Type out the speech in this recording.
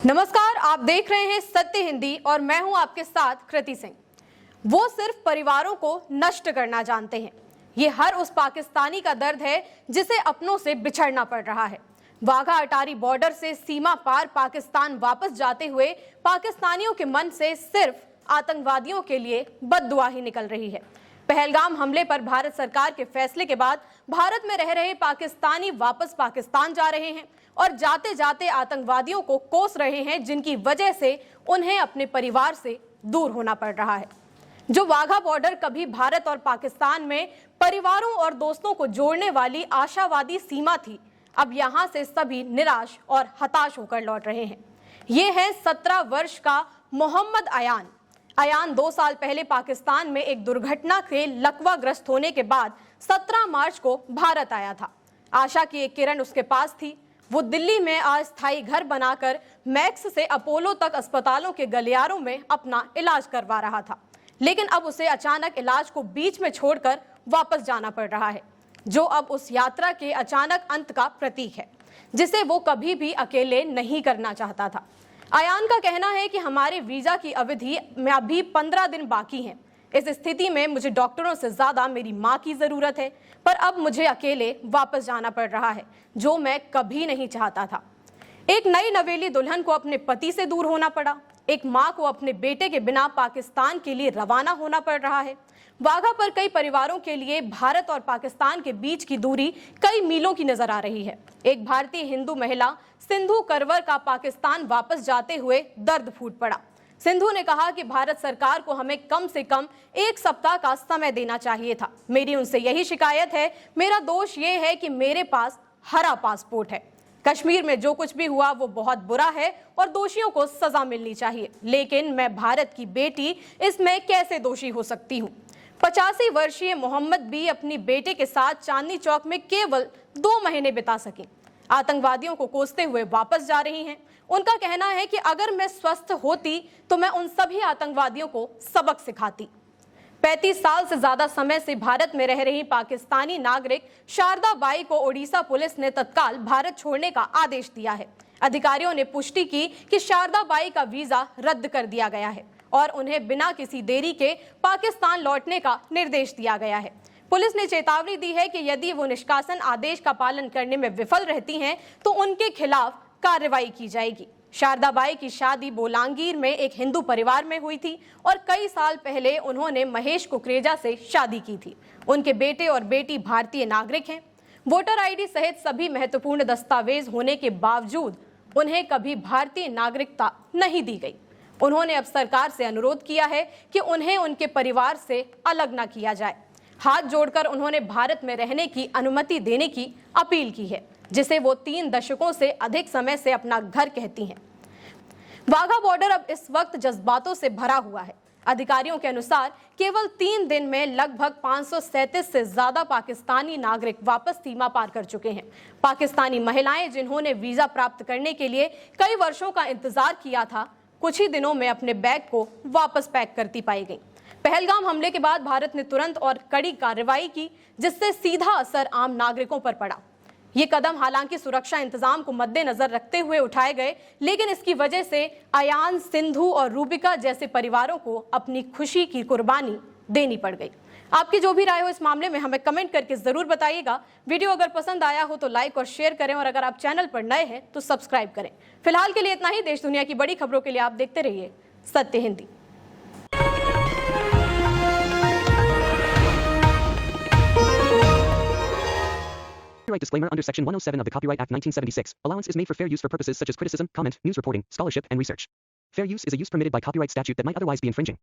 नमस्कार, आप देख रहे हैं सत्य हिंदी और मैं हूं आपके साथ कृति सिंह। वो सिर्फ परिवारों को नष्ट करना जानते हैं। ये हर उस पाकिस्तानी का दर्द है जिसे अपनों से बिछड़ना पड़ रहा है। वाघा अटारी बॉर्डर से सीमा पार पाकिस्तान वापस जाते हुए पाकिस्तानियों के मन से सिर्फ आतंकवादियों के लिए बद्दुआ ही निकल रही है। पहलगाम हमले पर भारत सरकार के फैसले के बाद भारत में रह रहे पाकिस्तानी वापस पाकिस्तान जा रहे हैं और जाते जाते आतंकवादियों को कोस रहे हैं, जिनकी वजह से उन्हें अपने परिवार से दूर होना पड़ रहा है। जो वाघा बॉर्डर कभी भारत और पाकिस्तान में परिवारों और दोस्तों को जोड़ने वाली आशावादी सीमा थी, अब यहां से सभी निराश और हताश होकर लौट रहे हैं। ये है 17 वर्ष का मोहम्मद अयान। अयान 2 साल पहले पाकिस्तान में एक दुर्घटना के लकवाग्रस्त होने के बाद 17 मार्च को भारत आया था। आशा की एक किरण उसके पास थी। वो दिल्ली में अस्थायी घर बनाकर मैक्स से अपोलो तक अस्पतालों के गलियारों में अपना इलाज करवा रहा था, लेकिन अब उसे अचानक इलाज को बीच में छोड़कर वापस जाना पड़ रहा है, जो अब उस यात्रा के अचानक अंत का प्रतीक है, जिसे वो कभी भी अकेले नहीं करना चाहता था। अयान का कहना है कि हमारे वीजा की अवधि में अभी 15 दिन बाकी हैं। इस स्थिति में मुझे डॉक्टरों से ज्यादा मेरी माँ की जरूरत है, पर अब मुझे अकेले वापस जाना पड़ रहा है, जो मैं कभी नहीं चाहता था। एक नई नवेली दुल्हन को अपने पति से दूर होना पड़ा। एक माँ को अपने बेटे के बिना पाकिस्तान के लिए रवाना होना पड़ रहा है। वाघा पर कई परिवारों के लिए भारत और पाकिस्तान के बीच की दूरी कई मीलों की नजर आ रही है। एक भारतीय हिंदू महिला सिंधु करवर का पाकिस्तान वापस जाते हुए दर्द फूट पड़ा। सिंधु ने कहा कि भारत सरकार को हमें कम से कम 1 सप्ताह का समय देना चाहिए था। मेरी उनसे यही शिकायत है। मेरा दोष ये है कि मेरे पास हरा पासपोर्ट है। कश्मीर में जो कुछ भी हुआ वो बहुत बुरा है और दोषियों को सजा मिलनी चाहिए, लेकिन मैं भारत की बेटी इसमें कैसे दोषी हो सकती हूँ। 85 वर्षीय मोहम्मद भी अपनी बेटे के साथ चांदनी चौक में केवल 2 महीने बिता सकी। आतंकवादियों को कोसते हुए वापस जा रही हैं। उनका कहना है कि अगर मैं स्वस्थ होती तो मैं उन सभी आतंकवादियों को सबक सिखाती। 35 साल से ज्यादा समय से भारत में रह रही पाकिस्तानी नागरिक शारदा बाई को ओडिशा पुलिस ने तत्काल भारत छोड़ने का आदेश दिया है। अधिकारियों ने पुष्टि की कि शारदा बाई का वीजा रद्द कर दिया गया है और उन्हें बिना किसी देरी के पाकिस्तान लौटने का निर्देश दिया गया है। पुलिस ने चेतावनी दी है कि यदि वो निष्कासन आदेश का पालन करने में विफल रहती हैं तो उनके खिलाफ कार्रवाई की जाएगी। शारदा बाई की शादी बोलांगीर में एक हिंदू परिवार में हुई थी और कई साल पहले उन्होंने महेश कुकरेजा से शादी की थी। उनके बेटे और बेटी भारतीय नागरिक हैं। वोटर आईडी सहित सभी महत्वपूर्ण दस्तावेज होने के बावजूद उन्हें कभी भारतीय नागरिकता नहीं दी गई। उन्होंने अब सरकार से अनुरोध किया है कि उन्हें उनके परिवार से अलग न किया जाए। हाथ जोड़कर उन्होंने भारत में रहने की अनुमति देने की अपील की है, जिसे वो 3 दशकों से अधिक समय से अपना घर कहती हैं। वाघा बॉर्डर अब इस वक्त जज्बातों से भरा हुआ है। अधिकारियों के अनुसार केवल 3 दिन में लगभग 537 से ज्यादा पाकिस्तानी नागरिक वापस सीमा पार कर चुके हैं। पाकिस्तानी महिलाएं जिन्होंने वीजा प्राप्त करने के लिए कई वर्षों का इंतजार किया था, कुछ ही दिनों में अपने बैग को वापस पैक करती पाई गई। पहलगाम हमले के बाद भारत ने तुरंत और कड़ी कार्रवाई की, जिससे सीधा असर आम नागरिकों पर पड़ा। ये कदम हालांकि सुरक्षा इंतजाम को मद्देनजर रखते हुए उठाए गए, लेकिन इसकी वजह से अयान, सिंधु और रूबिका जैसे परिवारों को अपनी खुशी की कुर्बानी देनी पड़ गई। आपकी जो भी राय हो इस मामले में हमें कमेंट करके जरूर बताइएगा। वीडियो अगर पसंद आया हो तो लाइक और शेयर करें, और अगर आप चैनल पर नए हैं तो सब्सक्राइब करें। फिलहाल के लिए इतना ही। देश दुनिया की बड़ी खबरों के लिए आप देखते रहिए सत्य Hindi. Copyright disclaimer under Section 107 of the Copyright Act 1976. Allowance is made for fair use for purposes such as criticism, comment, news reporting, scholarship, and research. Fair use is a use permitted by copyright statute that might otherwise be infringing.